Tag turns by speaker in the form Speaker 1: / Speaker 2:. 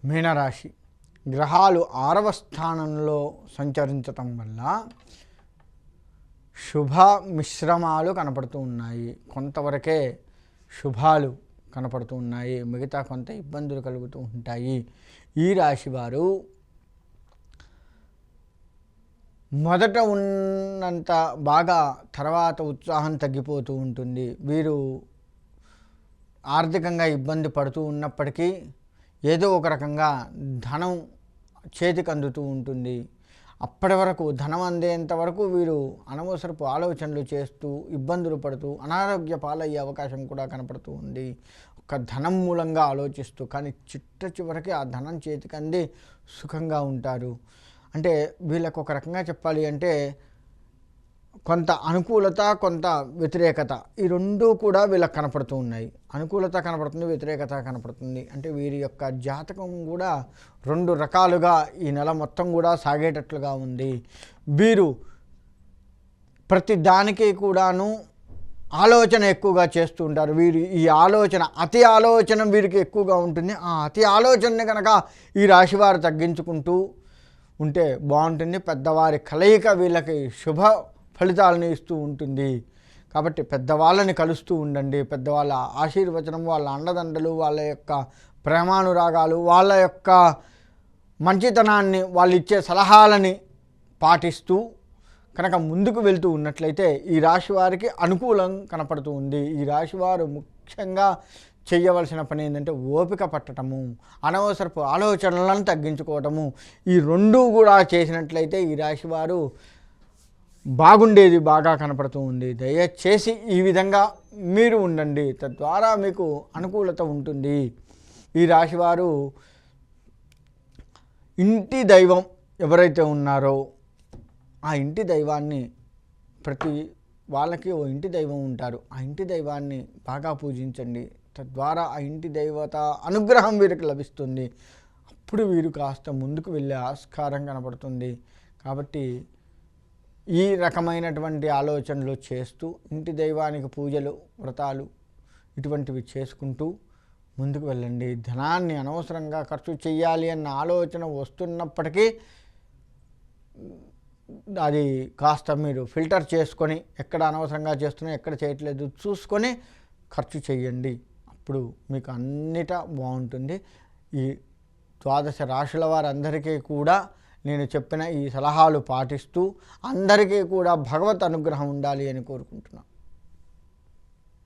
Speaker 1: మీనరాశి గ్రహాలు 6వ స్థానంలో సంచరించటం వల్ల శుభ మిశ్రమాలు కనపడుతూ ఉన్నాయి. కొంతవరకే శుభాలు కనపడుతూ ఉన్నాయి, మిగతా కొంత ఇబ్బందులు కలుగుతూ ఉంటాయి. ఈ రాశి వారు మొదట ఉన్నంత బాగా తర్వాత ఉత్సాహం తగ్గిపోతూ ఉంటుంది. వీరు ఆర్థికంగా ఇబ్బంది పడుతూ ఉన్నప్పటికీ ఏదో ఒక రకంగా ధనం చేతికి అందుతూ ఉంటుంది. అప్పటి వరకు ధనం అందేంత వరకు వీరు అనవసరపు ఆలోచనలు చేస్తూ ఇబ్బందులు పడుతూ అనారోగ్య పాలయ్యే అవకాశం కూడా కనపడుతూ ఉంది. ఒక ధనం మూలంగా ఆలోచిస్తూ, కానీ చిట్ట చివరికి ఆ ధనం చేతికి అంది సుఖంగా ఉంటారు. అంటే వీళ్ళకు ఒక రకంగా చెప్పాలి అంటే కొంత అనుకూలత, కొంత వ్యతిరేకత, ఈ రెండూ కూడా వీళ్ళకి కనపడుతూ ఉన్నాయి. అనుకూలత కనపడుతుంది, వ్యతిరేకత కనపడుతుంది. అంటే వీరి యొక్క జాతకం కూడా 2 రకాలుగా ఈ నెల మొత్తం కూడా సాగేటట్లుగా ఉంది. వీరు ప్రతి దానికి కూడాను ఆలోచన ఎక్కువగా చేస్తూ ఉంటారు. వీరు ఈ అతి ఆలోచన వీరికి ఎక్కువగా ఉంటుంది. ఆ అతి ఆలోచనని కనుక ఈ రాశివారు తగ్గించుకుంటూ ఉంటే బాగుంటుంది. పెద్దవారి కలయిక వీళ్ళకి శుభ ఫలితాలను ఇస్తూ ఉంటుంది. కాబట్టి పెద్దవాళ్ళని కలుస్తూ ఉండండి. పెద్దవాళ్ళ ఆశీర్వచనం, వాళ్ళ అండదండలు, వాళ్ళ యొక్క ప్రేమానురాగాలు, వాళ్ళ యొక్క మంచితనాన్ని, వాళ్ళు ఇచ్చే సలహాలని పాటిస్తూ కనుక ముందుకు వెళ్తూ ఉన్నట్లయితే ఈ రాశి వారికి అనుకూలం కనపడుతూ ఉంది. ఈ రాశివారు ముఖ్యంగా చేయవలసిన పని ఏంటంటే ఓపిక పట్టడము, అనవసరపు ఆలోచనలను తగ్గించుకోవటము. ఈ 2 కూడా చేసినట్లయితే ఈ రాశివారు బాగుండేది బాగా కనపడుతూ ఉంది. దయచేసి ఈ విధంగా మీరు ఉండండి, తద్వారా మీకు అనుకూలత ఉంటుంది. ఈ రాశివారు ఇంటి దైవం ఎవరైతే ఉన్నారో ఆ ఇంటి దైవాన్ని, ప్రతి వాళ్ళకి ఓ ఇంటి దైవం ఉంటారు, ఆ ఇంటి దైవాన్ని బాగా పూజించండి. తద్వారా ఆ ఇంటి దైవత అనుగ్రహం వీరికి లభిస్తుంది. అప్పుడు వీరు కాస్త ముందుకు వెళ్ళే ఆస్కారం కనపడుతుంది. కాబట్టి ఈ రకమైనటువంటి ఆలోచనలు చేస్తూ ఇంటి దైవానికి పూజలు, వ్రతాలు ఇటువంటివి చేసుకుంటూ ముందుకు వెళ్ళండి. ధనాన్ని అనవసరంగా ఖర్చు చేయాలి అన్న ఆలోచన వస్తున్నప్పటికీ అది కాస్త మీరు ఫిల్టర్ చేసుకొని ఎక్కడ అనవసరంగా చేస్తున్నా, ఎక్కడ చేయట్లేదు చూసుకొని ఖర్చు చేయండి. అప్పుడు మీకు అన్నిటా బాగుంటుంది. ఈ 12 రాశుల వారందరికీ కూడా నేను చెప్పిన ఈ సలహాలు పాటిస్తూ అందరికీ కూడా భగవత్ అనుగ్రహం ఉండాలి అని కోరుకుంటున్నాను.